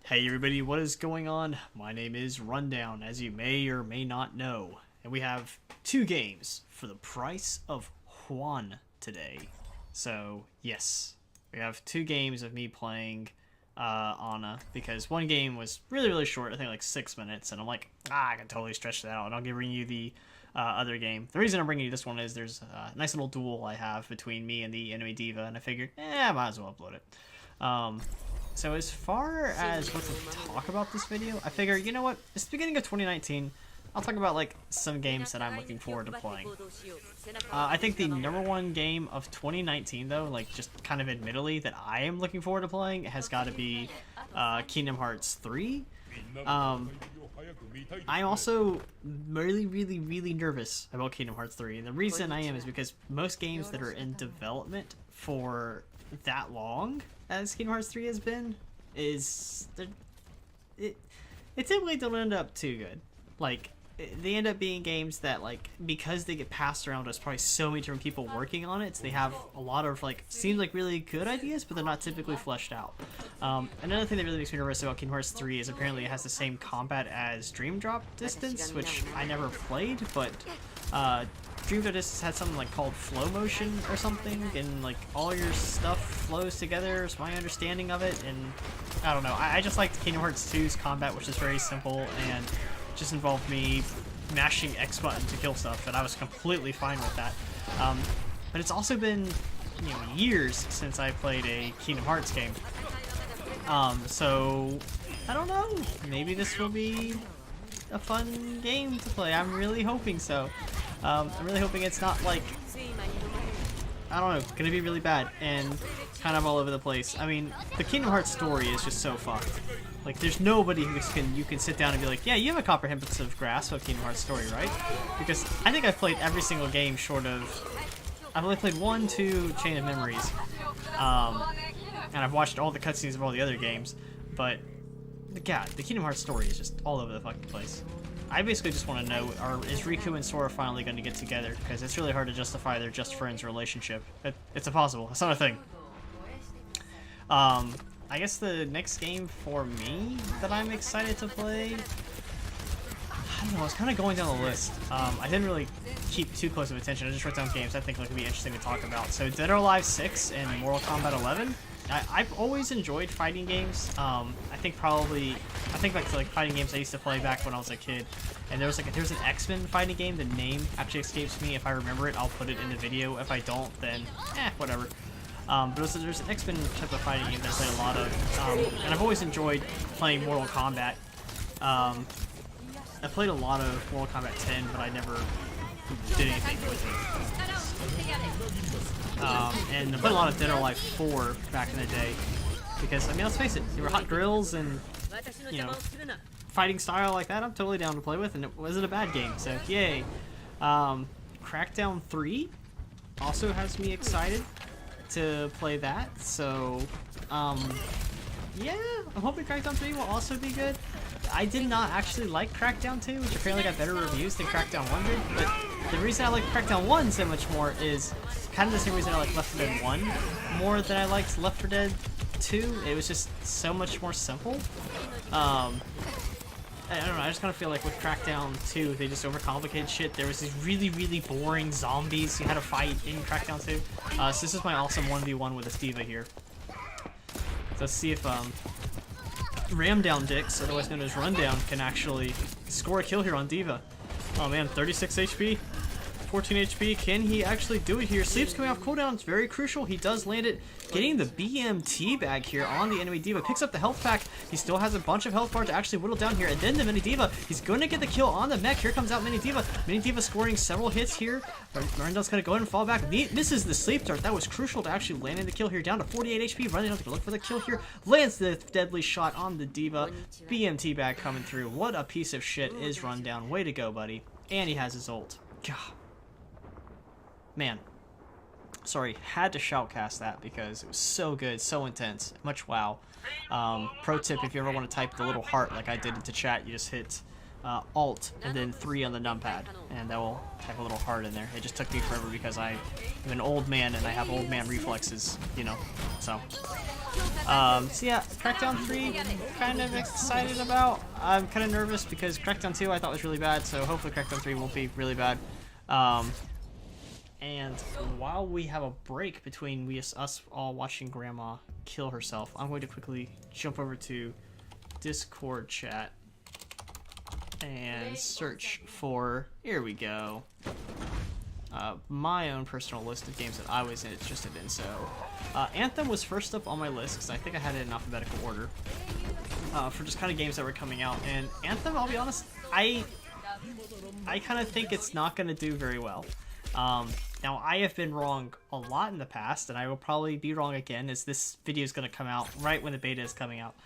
Hey everybody, what is going on? My name is Rundown, as you may or may not know. And we have two games for the price of one today. So, yes, we have two games of me playing Ana, because one game was really short, I think like 6 minutes, and I'm like, I can totally stretch that out, and I'll bring you the other game. The reason I'm bringing you this one is there's a nice little duel I have between me and the enemy diva, and I figured, I might as well upload it. So as far as what to talk about this video, I figure, you know what, it's the beginning of 2019, I'll talk about like some games that I'm looking forward to playing. I think the #1 game of 2019 though, like just kind of admittedly that I am looking forward to playing, has got to be Kingdom Hearts 3. I'm also really nervous about Kingdom Hearts 3, and the reason I am is because most games that are in development for that long as Kingdom Hearts 3 has been, it typically don't end up too good. Like, they end up being games that, like, because they get passed around, there's probably so many different people working on it, so they have a lot of, like, seems like really good ideas, but they're not typically fleshed out. Another thing that really makes me nervous about Kingdom Hearts 3 is apparently it has the same combat as Dream Drop Distance, which I never played, but Dream Drop Distance had something like called flow motion or something, and like all your stuff flows together is my understanding of it, and I don't know. I just liked Kingdom Hearts 2's combat, which is very simple and just involved me mashing X button to kill stuff, and I was completely fine with that. But it's also been, years since I played a Kingdom Hearts game. So I don't know. Maybe this will be a fun game to play. I'm really hoping so. I'm really hoping it's not like, I don't know, gonna be really bad and kind of all over the place. I mean, the Kingdom Hearts story is just so fucked. Like, there's nobody who you can sit down and be like, yeah, you have a comprehensive grasp of Kingdom Hearts story, right? Because I think I've played every single game short of, I've only played 1, 2 Chain of Memories, and I've watched all the cutscenes of all the other games, but God, the Kingdom Hearts story is just all over the fucking place. I basically just want to know, is Riku and Sora finally going to get together? Because it's really hard to justify their just friends relationship. It's impossible. It's not a thing. I guess the next game for me that I'm excited to play, I don't know, I was kind of going down the list. I didn't really keep too close of attention. I just wrote down games I think would be interesting to talk about. So Dead or Alive 6 and Mortal Kombat 11. I've always enjoyed fighting games. I think back to like fighting games I used to play back when I was a kid, and there's an X-Men fighting game. The name actually escapes me. If I remember it, I'll put it in the video. If I don't, then whatever. But there's an X-Men type of fighting game that I played a lot of, and I've always enjoyed playing Mortal Kombat. I played a lot of Mortal Kombat 10, but I never did anything with it. And I played a lot of Dead or Alive 4 back in the day, because, I mean, let's face it, they were hot drills and, fighting style like that I'm totally down to play with, and it wasn't a bad game, so yay. Crackdown 3 also has me excited to play that, so, yeah, I'm hoping Crackdown 3 will also be good. I did not actually like Crackdown 2, which apparently got better reviews than Crackdown 1 did, but the reason I like Crackdown 1 so much more is kind of the same reason I like Left 4 Dead 1 more than I liked Left 4 Dead 2. It was just so much more simple. I don't know, I just kind of feel like with Crackdown 2, they just overcomplicated shit. There was these really boring zombies you had to fight in Crackdown 2. So this is my awesome 1v1 with a diva here. So let's see if Ramdown Dix, otherwise known as Rundown, can actually score a kill here on Diva. Oh man, 36 HP, 14 HP. Can he actually do it here? Sleep's coming off cooldown. It's very crucial. He does land it. Getting the BMT bag here on the enemy Diva. Picks up the health pack. He still has a bunch of health bar to actually whittle down here. And then the Mini Diva. He's going to get the kill on the mech. Here comes out Mini Diva. Mini Diva scoring several hits here. Rundown's going to go ahead and fall back. Misses the sleep dart. That was crucial to actually landing the kill here. Down to 48 HP. Rundown to look for the kill here. Lands the deadly shot on the Diva. BMT bag coming through. What a piece of shit is Rundown. Way to go, buddy. And he has his ult. God. Man. Sorry, had to shoutcast that because it was so good, so intense, much wow. Pro tip, if you ever want to type the little heart like I did into chat, you just hit Alt and then 3 on the numpad, and that will type a little hard in there. It just took me forever because I am an old man and I have old man reflexes, you know. So yeah, Crackdown 3, kind of excited about. I'm kind of nervous because Crackdown 2 I thought was really bad, so hopefully Crackdown 3 won't be really bad. And while we have a break between us all watching Grandma kill herself, I'm going to quickly jump over to Discord chat and search for, here we go, my own personal list of games that I was interested in. So Anthem was first up on my list because I think I had it in alphabetical order for just kind of games that were coming out. And Anthem, I'll be honest, I kind of think it's not going to do very well. Now, I have been wrong a lot in the past, and I will probably be wrong again, as this video is going to come out right when the beta is coming out.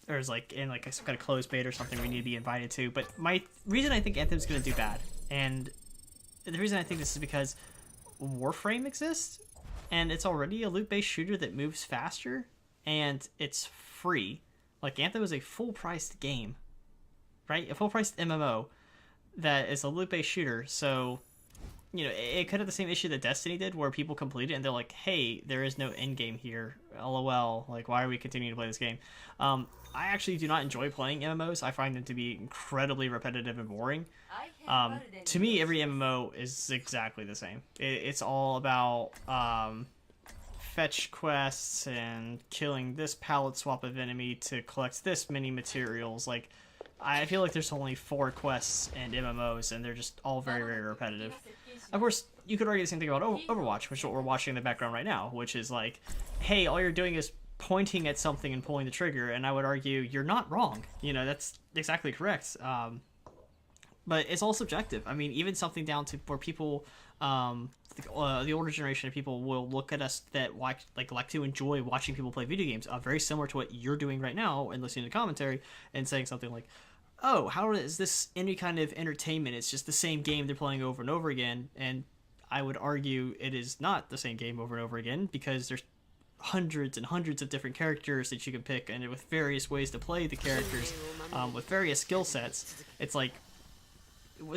Or is like in like some kind of closed beta or something we need to be invited to. But my reason I think Anthem's going to do bad, and the reason I think this is because Warframe exists, and it's already a loot-based shooter that moves faster, and it's free. Like, Anthem is a full-priced game, right? A full-priced MMO that is a loot-based shooter, so, you know, it could have the same issue that Destiny did, where people complete it and they're like, hey, there is no end game here, lol, like, why are we continuing to play this game? I actually do not enjoy playing MMOs. I find them to be incredibly repetitive and boring. To me, every MMO is exactly the same. It's all about fetch quests and killing this palette swap of enemy to collect this many materials. Like, I feel like there's only 4 quests in MMOs, and they're just all very, very repetitive. Of course, you could argue the same thing about Overwatch, which is what we're watching in the background right now, which is like, hey, all you're doing is pointing at something and pulling the trigger, and I would argue you're not wrong. You know, that's exactly correct. But it's all subjective. I mean, even something down to where people, the older generation of people will look at us that like to enjoy watching people play video games, very similar to what you're doing right now and listening to commentary and saying something like, oh, how is this any kind of entertainment? It's just the same game they're playing over and over again. And I would argue it is not the same game over and over again, because there's hundreds and hundreds of different characters that you can pick, and with various ways to play the characters, with various skill sets. It's like,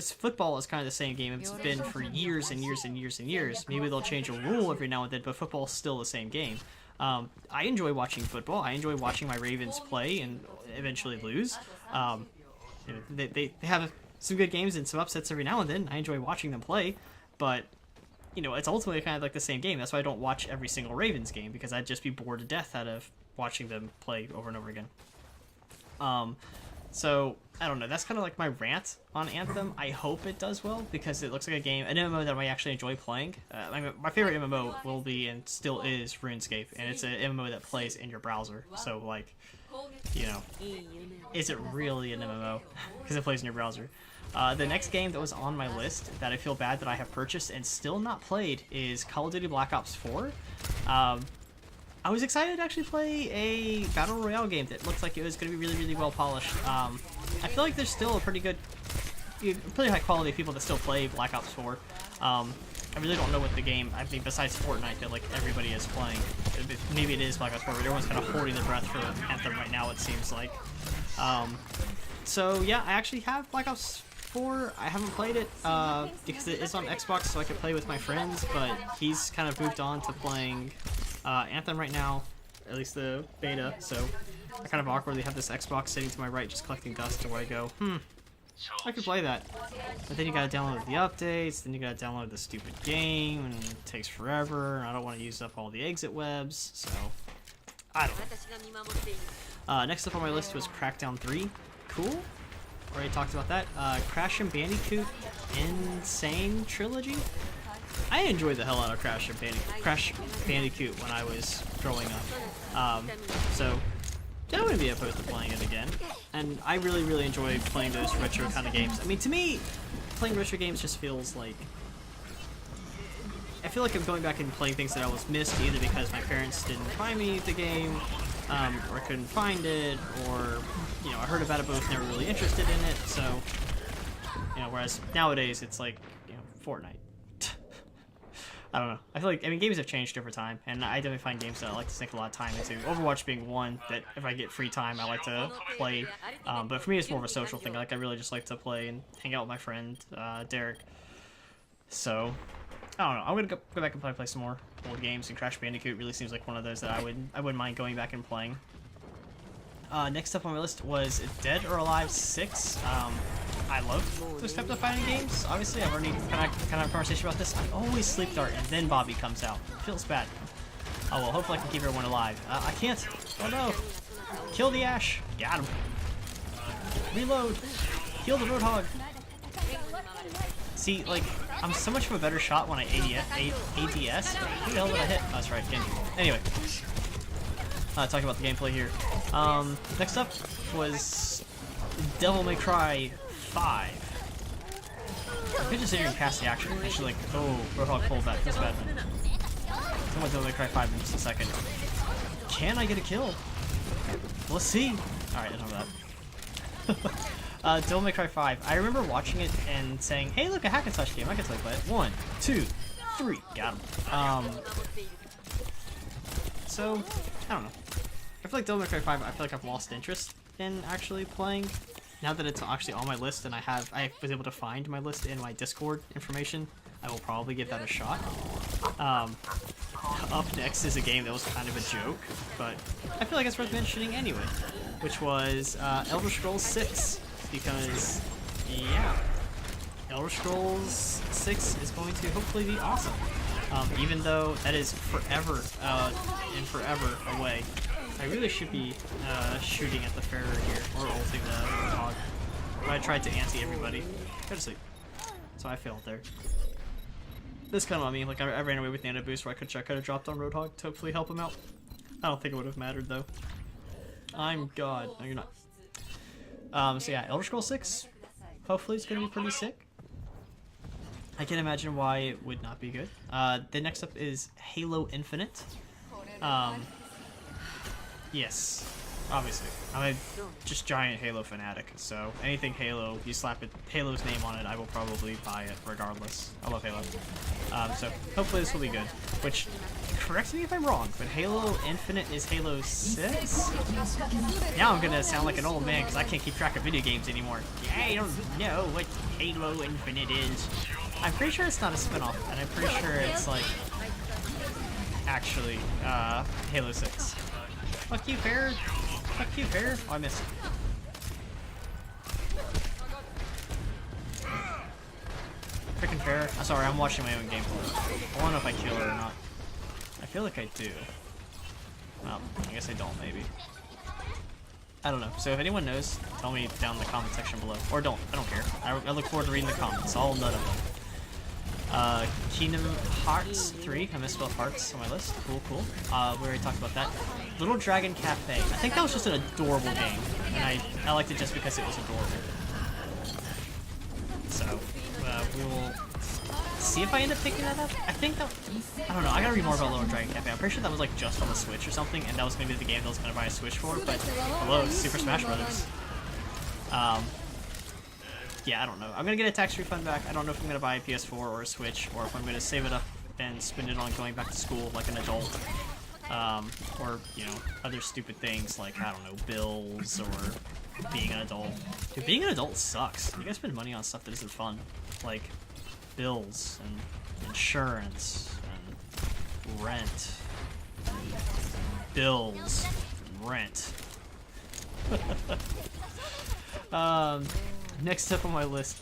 football is kind of the same game. It's been for years and years and years and years. Maybe they'll change a rule every now and then, but football is still the same game. I enjoy watching football. I enjoy watching my Ravens play and eventually lose. You know, they have some good games and some upsets every now and then. I enjoy watching them play, but you know, it's ultimately kind of like the same game. That's why I don't watch every single Ravens game, because I'd just be bored to death out of watching them play over and over again. So I don't know. That's kind of like my rant on Anthem. I hope it does well, because it looks like a game, an MMO that I actually enjoy playing. My favorite MMO will be and still is RuneScape, and it's an MMO that plays in your browser. So like, you know, is it really an MMO? Because it plays in your browser. The next game that was on my list that I feel bad that I have purchased and still not played is Call of Duty Black Ops 4. I was excited to actually play a Battle Royale game that looked like it was going to be really, really well polished. I feel like there's still a pretty high quality of people that still play Black Ops 4. I really don't know what the game, I mean, besides Fortnite, that like everybody is playing. Maybe it is Black Ops 4, but everyone's kind of holding their breath for Anthem right now, it seems like. So yeah, I actually have Black Ops 4. I haven't played it because it is on Xbox, so I could play with my friends, but he's kind of moved on to playing Anthem right now, at least the beta, so I kind of awkwardly have this Xbox sitting to my right just collecting dust, to where I go, I could play that. But then you gotta download the updates, then you gotta download the stupid game, and it takes forever, and I don't want to use up all the exit webs, so I don't know. Next up on my list was Crackdown 3. Cool. Already talked about that. Crash and Bandicoot Insane Trilogy. I enjoyed the hell out of Crash Bandicoot when I was growing up. So I wouldn't be opposed to playing it again. And I really, really enjoy playing those retro kind of games. I mean, to me, playing retro games just feels like, I feel like I'm going back and playing things that I was missed, either because my parents didn't buy me the game, or I couldn't find it, or, you know, I heard about it but was never really interested in it. So, you know, whereas nowadays it's like, you know, Fortnite. I don't know. I feel like, I mean, games have changed over time, and I definitely find games that I like to sink a lot of time into. Overwatch being one that if I get free time, I like to play. But for me, it's more of a social thing. Like, I really just like to play and hang out with my friend, Derek. So, I don't know. I'm gonna go back and play some more old games, and Crash Bandicoot really seems like one of those that I wouldn't mind going back and playing. Next up on my list was Dead or Alive 6. I love those types of fighting games. Obviously, I've already kind of had a conversation about this. I always sleep dart and then Bobby comes out. It feels bad. Oh well, hopefully I can keep everyone alive. I can't. Oh no! Kill the Ash. Got him. Reload. Kill the Roadhog. See, like, I'm so much of a better shot when I ADS. Who the hell did I hit? Oh, that's right, Genji. Anyway. Talking about the gameplay here. Next up was Devil May Cry 5. I could just sit here and cast the action. Actually, like, oh, Roadhog pulled back. That's bad. I'm going Devil May Cry 5 in just a second. Can I get a kill? Let's see. Alright, enough of that. Devil May Cry 5. I remember watching it and saying, hey, look, a hack and slash game. I can totally play it. 1, 2, 3. Got him. So, I don't know. I feel like Devil May Cry 5, I feel like I've lost interest in actually playing. Now that it's actually on my list and I was able to find my list in my Discord information, I will probably give that a shot. Up next is a game that was kind of a joke, but I feel like it's worth mentioning anyway, which was Elder Scrolls 6, because, yeah, Elder Scrolls 6 is going to hopefully be awesome. Even though that is forever away. I really should be shooting at the Pharaoh here, or ulting the Roadhog. But I tried to anti everybody. Go to sleep. So I failed there. This kind of on me. Like, I ran away with the boost where I could have dropped on Roadhog to hopefully help him out. I don't think it would have mattered though. I'm God. No, you're not. So yeah, Elder Scrolls 6. Hopefully it's gonna be pretty sick. I can imagine why it would not be good. The next up is Halo Infinite. Yes, obviously. I'm a just giant Halo fanatic, so anything Halo, you slap Halo's name on it, I will probably buy it regardless. I love Halo. So hopefully this will be good. Which, correct me if I'm wrong, but Halo Infinite is Halo 6? Now I'm gonna sound like an old man because I can't keep track of video games anymore. Yeah, I don't know what Halo Infinite is. I'm pretty sure it's not a spin-off, and I'm pretty sure it's like actually Halo 6. Fuck you, Fair. Fuck you, Fair. Oh, I missed. Freaking Fair. I'm sorry, I'm watching my own gameplay. I don't know if I kill her or not. I feel like I do. Well, I guess I don't, maybe. I don't know. So if anyone knows, tell me down in the comment section below. Or don't. I don't care. I look forward to reading the comments. All none of them. Kingdom Hearts 3. I misspelled Hearts on my list. Cool, cool. We already talked about that. Little Dragon Cafe. I think that was just an adorable game. And I liked it just because it was adorable. So, we will see if I end up picking that up. I think that... I don't know. I gotta read more about Little Dragon Cafe. I'm pretty sure that was like just on the Switch or something. And that was maybe the game that I was gonna buy a Switch for. But, hello, it's Super Smash Brothers. Yeah, I don't know. I'm gonna get a tax refund back. I don't know if I'm gonna buy a PS4 or a Switch, or if I'm gonna save it up and spend it on going back to school like an adult. Or, you know, other stupid things like, I don't know, bills or being an adult. Dude, being an adult sucks. You guys spend money on stuff that isn't fun. Like, bills, and insurance, and rent, and bills, and rent. Next up on my list,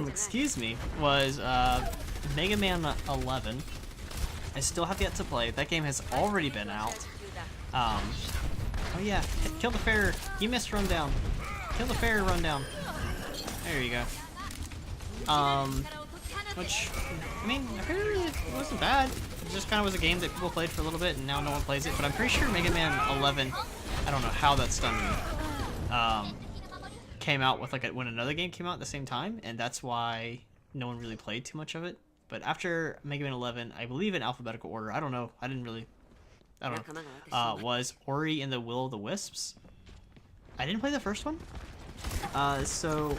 excuse me, was Mega Man 11. I still have yet to play. That game has already been out. Oh yeah, kill the Pharaoh. You missed rundown. Kill the Pharaoh rundown. There you go. Which, I mean, apparently it wasn't bad. It just kind of was a game that people played for a little bit, and now no one plays it. But I'm pretty sure Mega Man 11. I don't know how that stunned me. Came out with when another game came out at the same time, and that's why no one really played too much of it. But after Mega Man 11, I believe in alphabetical order. I don't know. I don't know. Was Ori and the Will of the Wisps. I didn't play the first one. So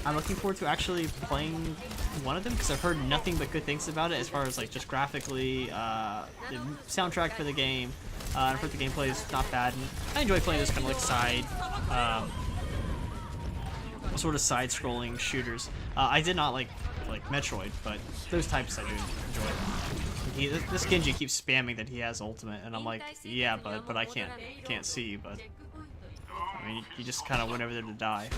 I'm looking forward to actually playing one of them because I've heard nothing but good things about it as far as like just graphically, the soundtrack for the game. I've heard the gameplay is not bad, and I enjoy playing this kind of like side, sort of side-scrolling shooters. I did not like Metroid, but those types I do enjoy. This Genji keeps spamming that he has ultimate, and I'm like, yeah, but I can't see. But I mean, you just kind of went over there to die.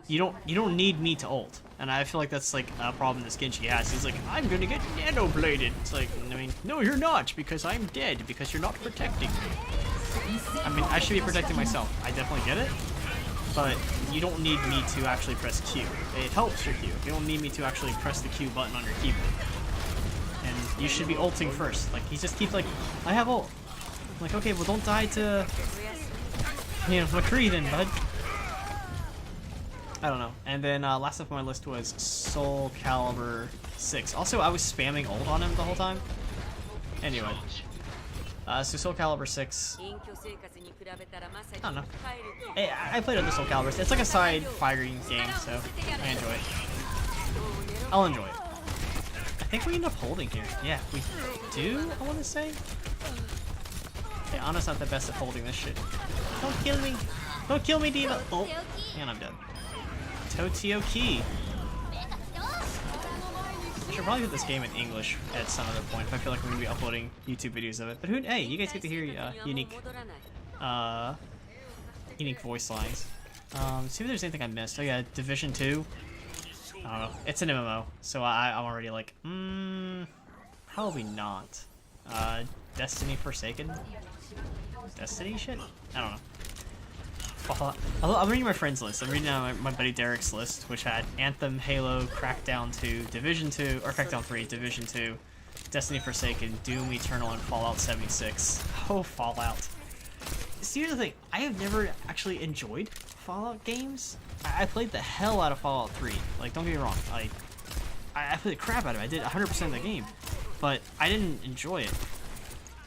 You don't need me to ult, and I feel like that's like a problem this Genji has. He's like, I'm gonna get nano bladed. It's like, I mean, no, you're not, because I'm dead, because you're not protecting me. I mean, I should be protecting myself. I definitely get it, but you don't need me to actually press Q. It helps your Q. You don't need me to actually press the Q button on your keyboard. And you should be ulting first. Like, he just keeps like, I have ult. I'm like, okay, well don't die to, you know, McCree then, bud. I don't know. And then last up on my list was Soul Calibur 6. Also, I was spamming ult on him the whole time. Anyway. So Soul Calibur 6. I don't know. I played other Soul Calibur. It's like a side fighting game, so I enjoy it. I'll enjoy it. I think we end up holding here. Yeah, we do, I want to say. Okay, Ana's not the best at holding this shit. Don't kill me. Don't kill me, D.Va. Oh, and I'm dead. Totioki. I should probably put this game in English at some other point. I feel like we're gonna be uploading YouTube videos of it. But hey, you guys get to hear unique voice lines. See if there's anything I missed. Oh yeah, Division 2. I don't know. It's an MMO, so I'm already like, probably not. Destiny Forsaken? Destiny shit? I don't know. I'm reading my friends list. I'm reading my buddy Derek's list, which had Anthem, Halo, Crackdown 2, Division 2, or Crackdown 3, Division 2, Destiny Forsaken, Doom Eternal, and Fallout 76. Oh, Fallout. See, here's the thing. I have never actually enjoyed Fallout games. I played the hell out of Fallout 3. Like, don't get me wrong. Like, I played the crap out of it. I did 100% of the game. But I didn't enjoy it.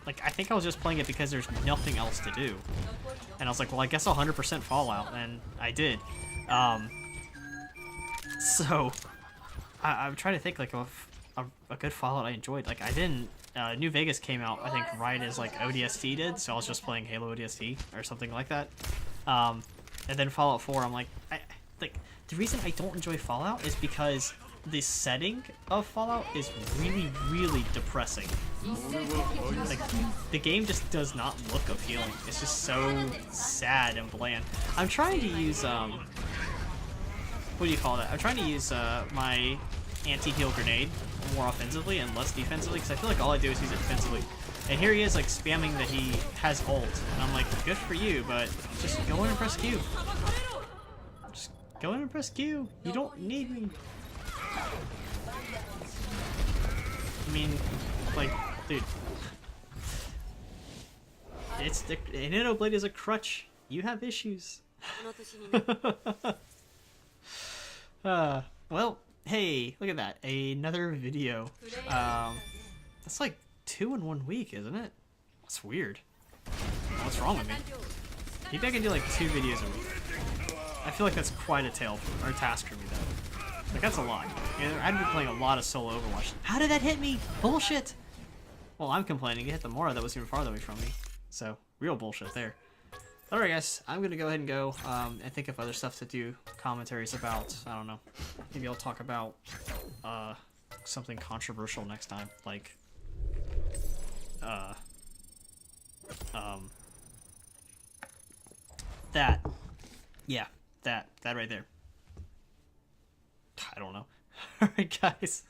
Like, I think I was just playing it because there's nothing else to do. And I was like, well, I guess I'll 100% Fallout, and I did. So, I'm trying to think, like, of a good Fallout I enjoyed. Like, I didn't, New Vegas came out, I think, right as, like, ODST did, so I was just playing Halo ODST, or something like that. And then Fallout 4, I'm like, the reason I don't enjoy Fallout is because the setting of Fallout is really, really depressing. Like, the game just does not look appealing. It's just so sad and bland. I'm trying to use, what do you call that? I'm trying to use, my anti-heal grenade more offensively and less defensively, because I feel like all I do is use it defensively. And here he is, like, spamming that he has ult. And I'm like, good for you, but just go in and press Q. Just go in and press Q. You don't need me. I mean, like, dude. It's the Nano Blade is a crutch. You have issues. Well, hey, look at that. Another video. That's like 2 in 1 week, isn't it? That's weird. What's wrong with me? Maybe I can do like 2 videos a week. I feel like that's quite a task for me though. Like, that's a lot. I'd be playing a lot of solo Overwatch. How did that hit me? Bullshit! Well, I'm complaining. It hit the Mora that was even farther away from me. So, real bullshit there. Alright guys, I'm gonna go ahead and go and think of other stuff to do commentaries about. I don't know. Maybe I'll talk about something controversial next time. Like, that. Yeah, that right there. I don't know. Alright guys.